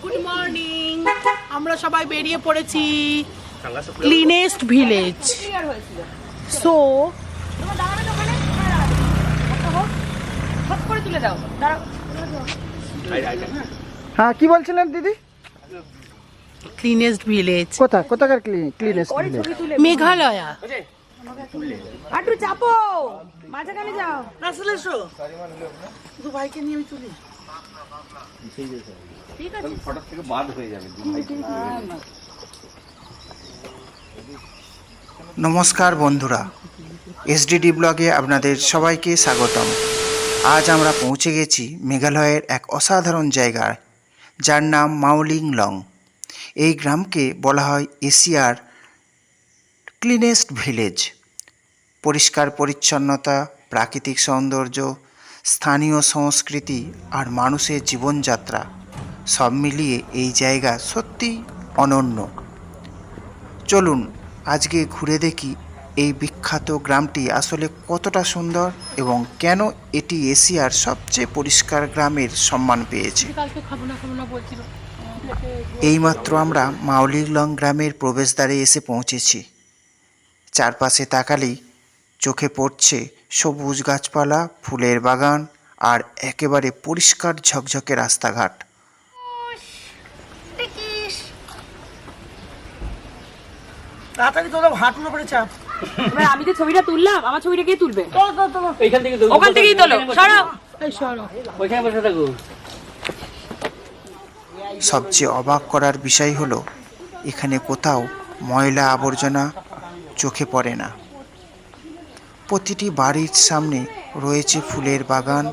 Good morning. আমরা সবাই বেরিয়ে পড়েছি ক্লিনেস্ট ভিলেজ। সো হ্যাঁ, কি বলছিলেন দিদি? ক্লিনেস্ট ভিলেজ কোথাকার ক্লিনেস্ট ভিলেজ? মেঘালয়া। একটু চাপো, মাঝখানে যাও। আসলে এসো, দু ভাইকে নিয়ে আমি চলি। নমস্কার বন্ধুরা, এসডিডি ব্লগে আপনাদের সবাইকে স্বাগতম। আজ আমরা পৌঁছে গেছি মেঘালয়ের এক অসাধারণ জায়গায়, যার নাম মাওলিং লং। এই গ্রামকে বলা হয় এশিয়ার ক্লিনেস্ট ভিলেজ। পরিষ্কার পরিচ্ছন্নতা, প্রাকৃতিক সৌন্দর্য, স্থানীয় সংস্কৃতি আর মানুষের জীবনযাত্রা সব মিলিয়ে এই জায়গা সত্যিই অনন্য। চলুন আজকে ঘুরে দেখি এই বিখ্যাত গ্রামটি আসলে কতটা সুন্দর এবং কেন এটি এশিয়ার সবচেয়ে পরিষ্কার গ্রামের সম্মান পেয়েছে। এইমাত্র আমরা মাওলিং লং গ্রামের প্রবেশদ্বারে এসে পৌঁছেছি। চারপাশে তাকালেই চোখে পড়ছে সবুজ গাছপালা, ফুলের বাগান আর একেবারে পরিষ্কার ঝকঝকে রাস্তাঘাট। তাড়াতাড়ি তোরা হাঁটুর উপরে চাপ। এবার আমি তো ছবিটা তুললাম, আমার ছবিটা কে তুলবে? এইখান থেকে ওখান থেকেই তোলো, সরো। এই সরো। ওইখানে বসে থাকো। সবচেয়ে অবাক করার বিষয় হলো এখানে কোথাও ময়লা আবর্জনা চোখে পড়ে না। প্রতিটি বাড়ির সামনে রয়েছে ফুলের বাগান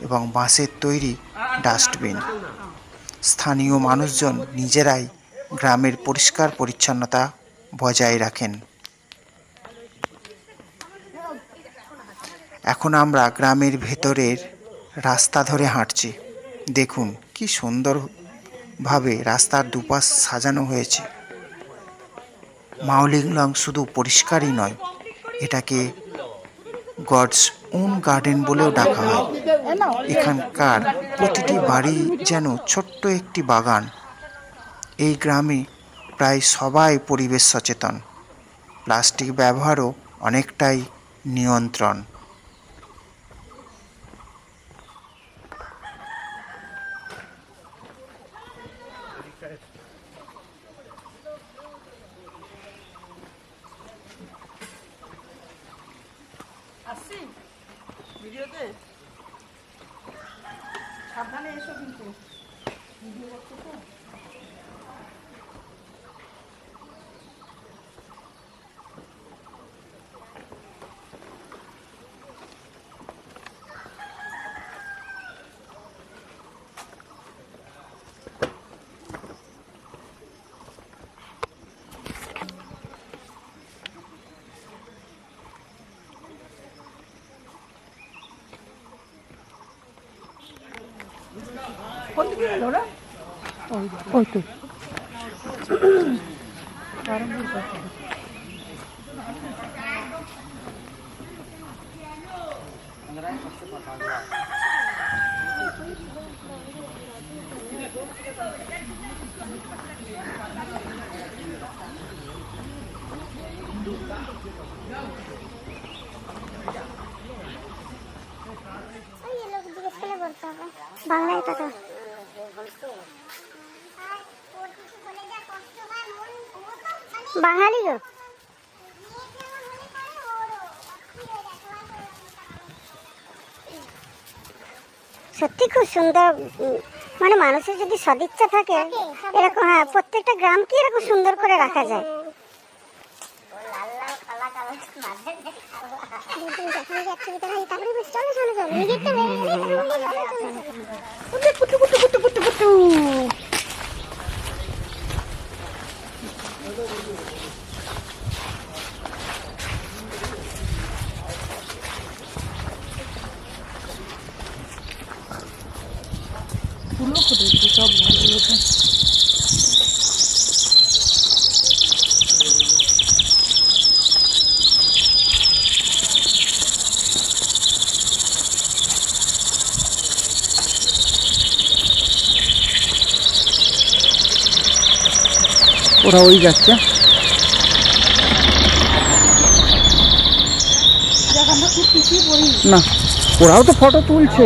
এবং বাঁশের তৈরি ডাস্টবিন। স্থানীয় মানুষজন নিজেরাই গ্রামের পরিষ্কার পরিচ্ছন্নতা বজায় রাখেন। এখন আমরা গ্রামের ভেতরের রাস্তা ধরে হাঁটছি। দেখুন কি সুন্দরভাবে রাস্তার দুপাশ সাজানো হয়েছে। মাওলিং লং শুধু পরিষ্কারই নয়, এটাকে গডস ওন গার্ডেন বলেও ডাকা হয়। এখানকার প্রতিটি বাড়ি যেন ছোট্ট একটি বাগান। এই গ্রামে প্রায় সবাই পরিবেশ সচেতন। প্লাস্টিক ব্যবহারও অনেকটাই নিয়ন্ত্রণ। আসছি ভিডিওতে, সাবধানে এসো কিন্তু। ভিডিও করছো তো? কোন দিকে গেল ওরা? ওই তো বাংলায় কথা বাঙালি গো। সত্যি খুব সুন্দর, মানে মানুষের যদি সদিচ্ছা থাকে এরকম, হ্যাঁ, প্রত্যেকটা গ্রামকে এরকম সুন্দর করে রাখা যায়। ফুলও ফুটেছে সব গাছগুলোতে। ওরা ওই যাচ্ছে। না, ওরাও তো ফটো তুলছে।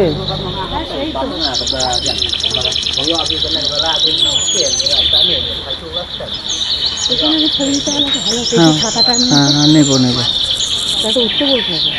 হ্যাঁ, নেবো নেবো। উঠতে বলতে হবে।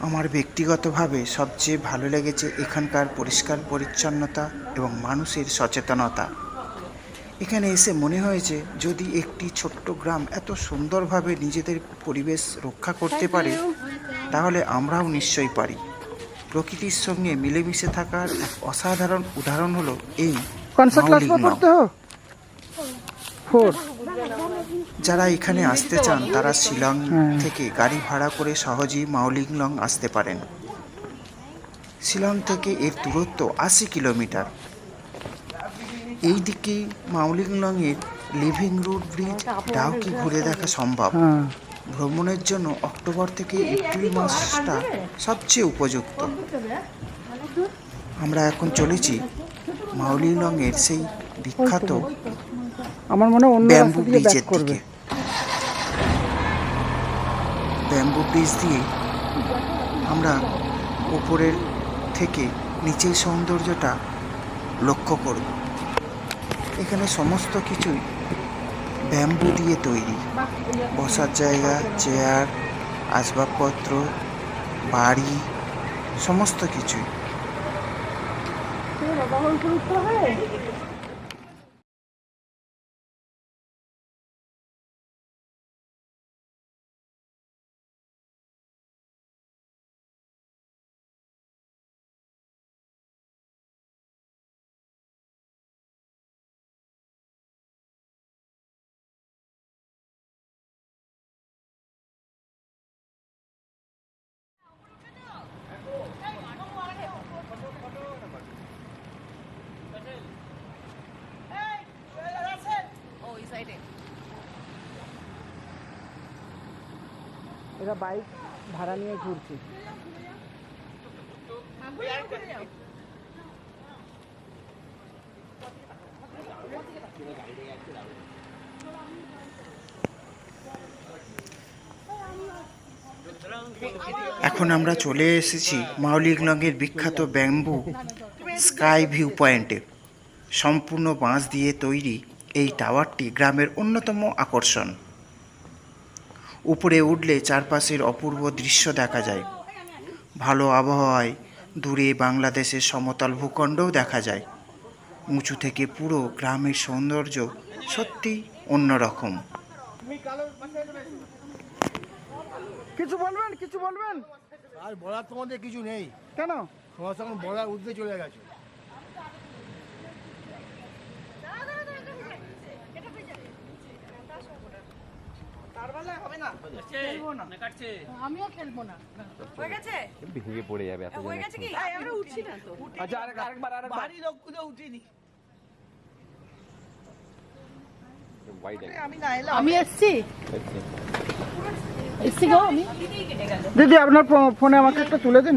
আমার ব্যক্তিগতভাবে সবচেয়ে ভালো লেগেছে এখানকার পরিষ্কার পরিচ্ছন্নতা এবং মানুষের সচেতনতা। এখানে এসে মনে হয়েছে যদি একটি ছোট্ট গ্রাম এত সুন্দরভাবে নিজেদের পরিবেশ রক্ষা করতে পারে তাহলে আমরাও নিশ্চয়ই পারি। প্রকৃতির সঙ্গে মিলেমিশে থাকার এক অসাধারণ উদাহরণ হলো এই কনসার্ট ক্লাস মাওলিং লং। পড়তে হো 4। যারা এখানে আসতে চান তারা শিলং থেকে গাড়ি ভাড়া করে সহজেই মাওলিং লং আসতে পারেন। শিলং থেকে এর দূরত্ব 80 কিলোমিটার। এই দিকে মাওলিং লং এর লিভিং রুট ব্রিজ ডাউকি ঘুরে দেখা সম্ভব। হ্যাঁ, ভ্রমণের জন্য অক্টোবর থেকে এপ্রিল মাসটা সবচেয়ে উপযুক্ত। আমরা এখন চলেছি মাওলিং লং এর সেই বিখ্যাত আমার মনে হয় অন্য ব্যাম্বু রাস্তা দিয়ে ব্যাক ব্রিজের করবে। দিকে। ব্যাম্বু ব্রিজ দিয়ে আমরা উপরের থেকে নিচের সৌন্দর্যটা লক্ষ্য করব। এখানে সমস্ত কিছুই ব্যাম্বু দিয়ে তৈরি, বসার জায়গা, চেয়ার, আসবাবপত্র, বাড়ি, সমস্ত কিছুই। এরা বাইক ভাড়া নিয়ে ঘুরছে। এখন আমরা চলে এসেছি মাওলিং লং এর বিখ্যাত ব্যাম্বু স্কাই ভিউ পয়েন্টে। সম্পূর্ণ বাঁশ দিয়ে তৈরি এই টাওয়ারটি গ্রামের অন্যতম আকর্ষণ। উপরে উঠলে চারপাশের অপূর্ব দৃশ্য দেখা যায়। ভালো আবহাওয়ায় দূরে বাংলাদেশের সমতল ভূখণ্ডও দেখা যায়। উঁচু থেকে পুরো গ্রামের সৌন্দর্য সত্যি অন্যরকম। কিছু বলবেন, কিছু বলবেন? আর বলার তোমাদের কিছু নেই। কেন? তোমার সঙ্গে বলার উদ্দেশ্যে চলে গেছে। আমিও খেলবো না। হয়ে গেছে? ভেঙে পড়ে যাবে এত হয়ে গেছে কি? আমরা উঠছি না তো। আচ্ছা আরেকবার বাড়ি লোক খুঁজে উঠিনি। আমি না এলাম। আমি এসছি। এসছি গো আমি। দিদি আপনার ফোনে আমাকে একটা তুলে দিন।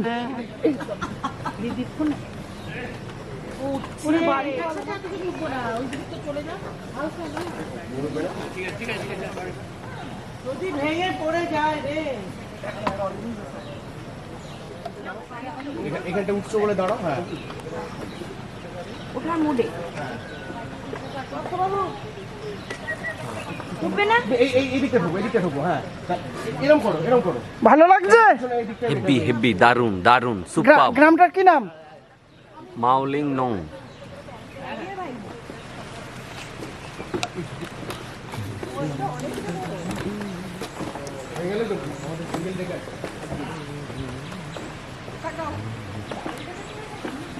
দিদি ফোন উঠছে। বাড়িতে আছে না, তুমি উঠবো না। ওই দিকে তো চলে যা। ঠিক আছে। যদি ভেঙে পড়ে যায় রে। এখানটা উঠছো বলে দাঁড়াও। হ্যাঁ ওঠার মোড়ে উঠবে না। এই দিকটা ঢুকবো, এই দিকটা ঢুকবো। হ্যাঁ এরকম করো, এরকম করো। ভালো লাগছে? এই দিকটা হেব্বি হেব্বি দারুন দারুন সুপার গ্রামটার কি নাম? মাউলিং নং।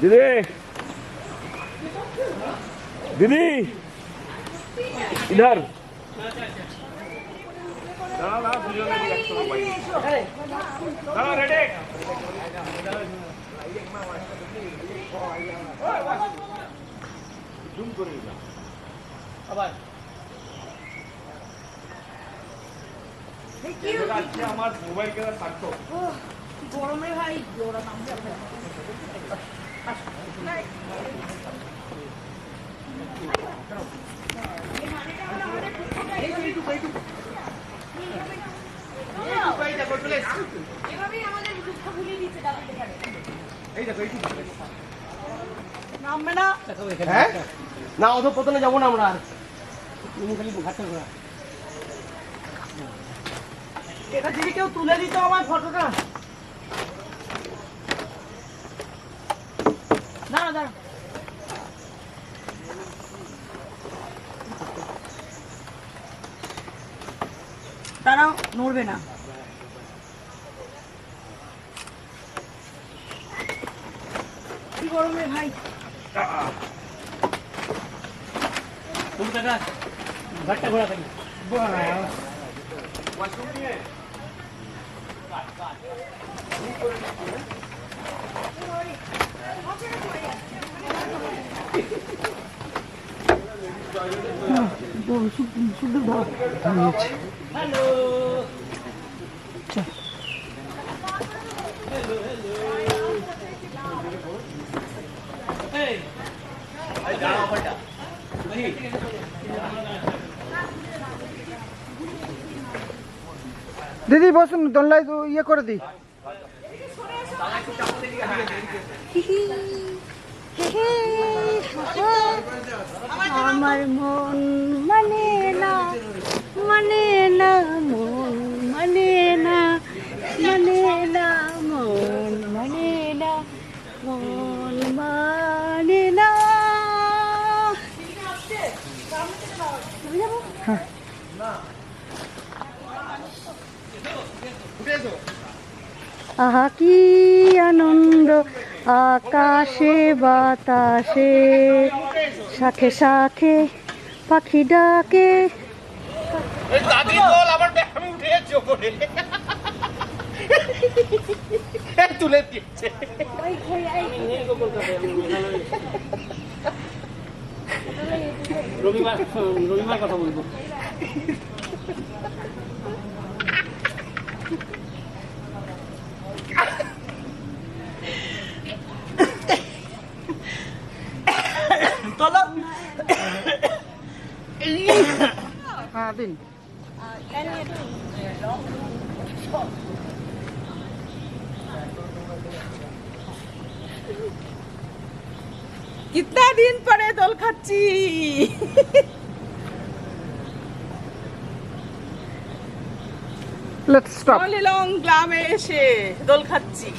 दीदी दीदी इधर গরমে ভাই ওরা নামবে। এভাবেই আমাদের দুঃখ ভুলিয়ে দিচ্ছে দাদা এখানে। নামবে না। হ্যাঁ না, অধঃপতনে যাবো না আমরা আর। খালি ঘাটটা ঘোরা। এটা যদি কেউ তুলে দিত আমার ফটোটা। দাঁড়া দাঁড়া। দাঁড়াও, নড়বে না। কি গরমে ভাই। ঘাটটা ঘোরা থাকি। দিদি বসুন, দোলনায় তো ইয়ে করে দিই। আমার মন মানে না, মানে না, মন মানে না, মানে না, মন মানে না, মন মানে না। আহা কি আনন্দ আকাশে বাতাসে, শাখে শাখে পাখি ডাকে। দাদি বল আমার আমি উঠে যাচ্ছি ওপরে। তুলে দিচ্ছে। রবিবার কথা বলবো। হ্যাঁ দিন। कितना दिन परे দোল খাচ্ছি। Let's stop. মলিলং গ্রামে এসে দোল খাচ্ছি।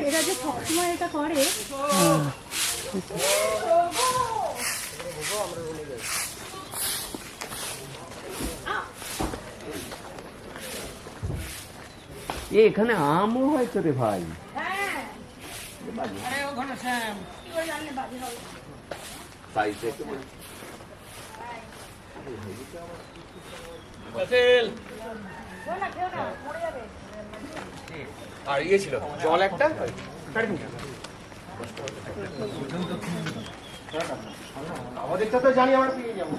এরা যে সবসময় এটা করে। এখানে আমও হয়তো রে ভাই। আরে ও ঘনশ্যাম আর ইয়ে ছিল জল একটা। আমাদেরটা তো জানি, আমরা পেয়ে যাবো।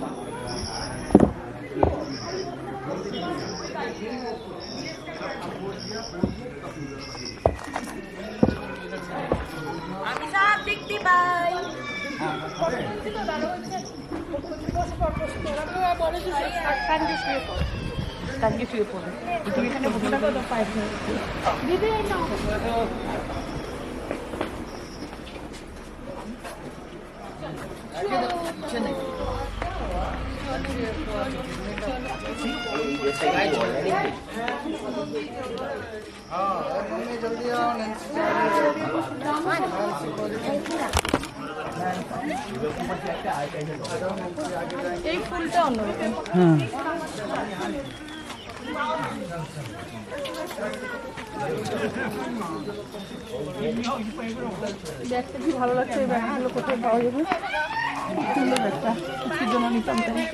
টাঙ্গি শুয়ে পড়ে তুমি এখানে বসে থাকো তো পায়ে দিদি নাও এই ফুলটা অন্যরকম। ব্যাগটা কি ভালো লাগছে, এই ব্যাগগুলো কোথায় পাওয়া যাবে? খুব সুন্দর ব্যাগটা, কিছুর জন্য নিতাম তাই।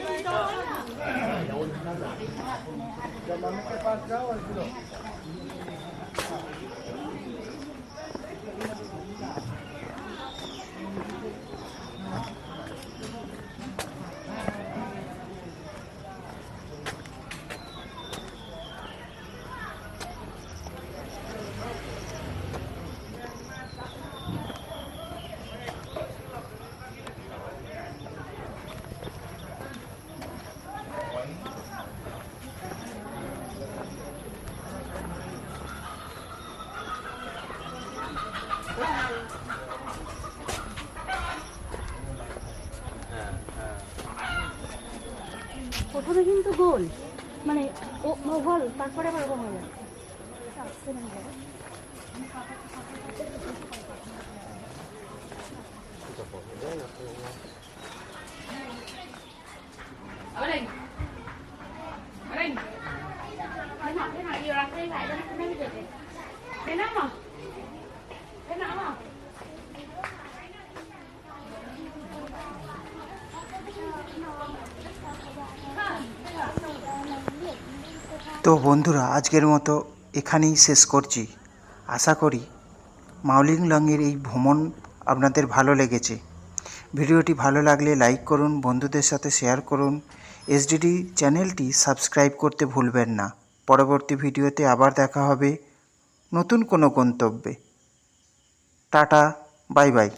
প্রথমে কিন্তু গোল, মানে ওভাল, তারপরে আবার ওভাল হয়ে যাচ্ছে। তো বন্ধুরা, আজকের মতো এখানেই শেষ করছি। আশা করি মাউলিং লংয়ের এই ভ্রমণ আপনাদের ভালো লেগেছে। ভিডিওটি ভালো লাগলে লাইক করুন, বন্ধুদের সাথে শেয়ার করুন, এসডিডি চ্যানেলটি সাবস্ক্রাইব করতে ভুলবেন না। পরবর্তী ভিডিওতে আবার দেখা হবে নতুন কোনো গন্তব্যে। Tata, bye bye.